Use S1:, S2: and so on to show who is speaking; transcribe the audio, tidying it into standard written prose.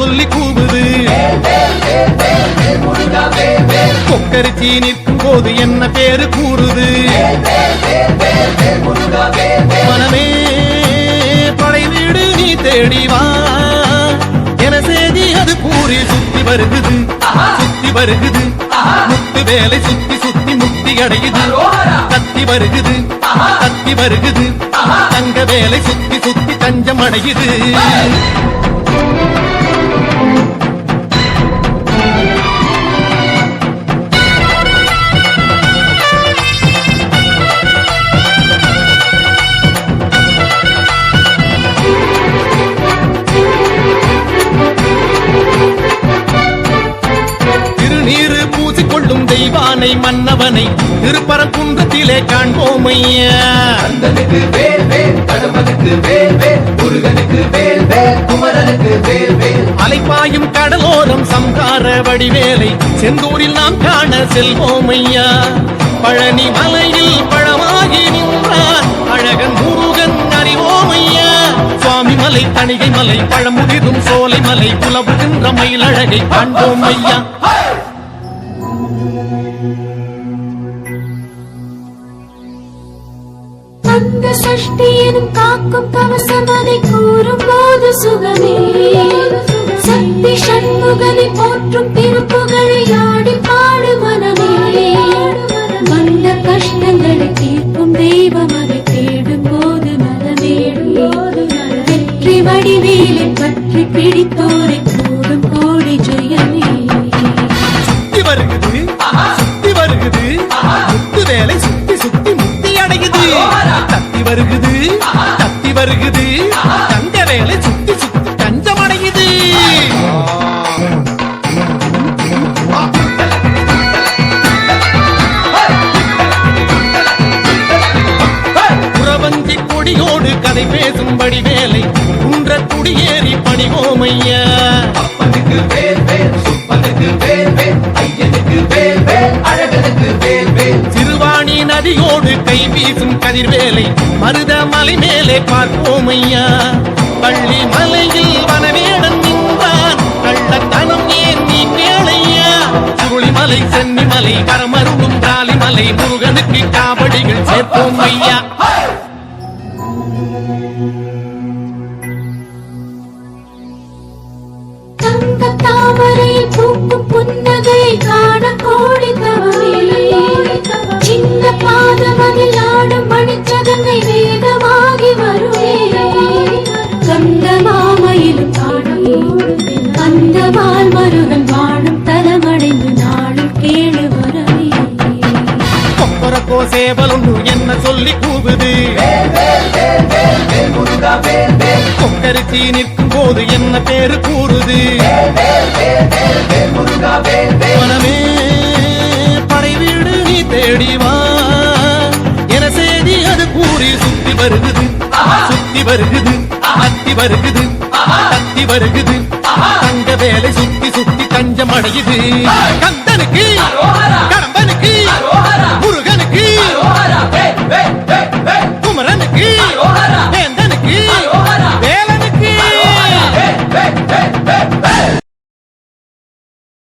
S1: சொல்லி கூவுது. கொக்கரிச்சி நிற்கும் போது என்ன பேரு கூறுது. மனமே படை வீடு நீ தேடிவா என செய்தி அது கூறி சுத்தி வருகுது. சுத்தி வருகுது முத்து வேலை சுத்தி சுத்தி முக்தி அடையுது. கத்தி வருகுது கத்தி வருகுது தங்க வேலை சுத்தி சுத்தி தஞ்சம் அடையுது. திருநீரு பூசிக்கொள்ளும் தெய்வானை மன்னவனை திருப்பரங்குன்றத்திலே காண்போம் ஐயா.
S2: கந்தனுக்கு வேல் வேல், கடம்பனுக்கு வேல் வேல், முருகனுக்கு வேல் வேல், குமரனுக்கு வேல் வேல்.
S1: அலைப்பாயும் கடலோரம் சம்ஹார வடிவேலை செந்தூரில் நாம் காண செல்வோம் ஐயா. பழனி மலையில் பழமாகி நின்றார் அழகன் முருகன் அறிவோம் ஐயா. சுவாமி மலை, தணிகை மலை, பழமுதிரும் சோலை மலை, புலவுகின்ற மயிலழகை காண்போம் ஐயா.
S3: அந்த சஷ்டியனும் காக்கும் கவசமதை கூறும் போது சுகமே. சக்தி சண்முகனை போற்றும் திருப்புகழை ஆடி பாடு மனமே. வந்த கஷ்டங்களை தீர்க்கும் தெய்வம் அதை தேடும் போது மனமே. வெற்றி வடிவேலை பற்றி பிடித்தோரை கூடும் கோடி ஜெயமே.
S1: சுத்தி வருகுது சுத்தி வருகுது முத்து வேலை சுத்தி சுத்தி முக்தி அடையுது. தத்தி வருகுது தத்தி வருகுது தங்க வேலை சுத்தி சுத்தி தஞ்சம் அடையுது. புறவஞ்சி கொடியோடு கதை பேசும்படி வேலை குன்ற குடியேறி பணிவோம் ஐயா.
S2: அப்பனுக்கு வேல் வேல், சுப்பனுக்கு வேல் வேல், ஐயனுக்கு வேல் வேல், அழகனுக்கு வேல் வேல்.
S1: திருவாணி நதியோடு கை வீசும் கதிர்வேலை மருத மலை மேலே பார்ப்போம் ஐயா. பள்ளி மலையில் வனவேடன் நின்றான் கள்ளத்தனம் ஏன் நீ கேளையா. சுருளிமலை, சென்னிமலை, வரமருடும் காளிமலை, முருகனுக்கு காவடிகள் சேர்ப்போம் ஐயா.
S3: தங்க தாமரையில் பூக்கும் புன்னகையை காண கோடி தவமே. சின்ன பாதமதில் ஆடும் மணிச்சதங்கை வேகமாகி வருவே. கந்த மாமையிலும் காணும் அந்த மால் மருகன் வாழும் தலமடைந்து நாளும் கேளு வரவே.
S1: கொப்பரக்கோ சேவலொன்று என்ன சொல்லி கூவுது.
S2: வேல் வேல் வேல் வேல் வேல், முருகா வேல் வேல்.
S1: கொக்கரிச்சி நிற்கும் போது என்ன பேரு கூறுது.
S2: வேல் வேல் வேல் வேல் வேல், முருகா வேல் வேல்.
S1: மனமே படை வீடு நீ தேடிவா என செய்தி அது கூறி சுத்தி வருகுது. சுத்தி வருகுது அத்தி வருகுது கத்தி வருகுது தங்க வேலை சுத்தி சுத்தி தஞ்சம் அடையுது. கந்தனுக்கு கடம்பனுக்கு முருகன்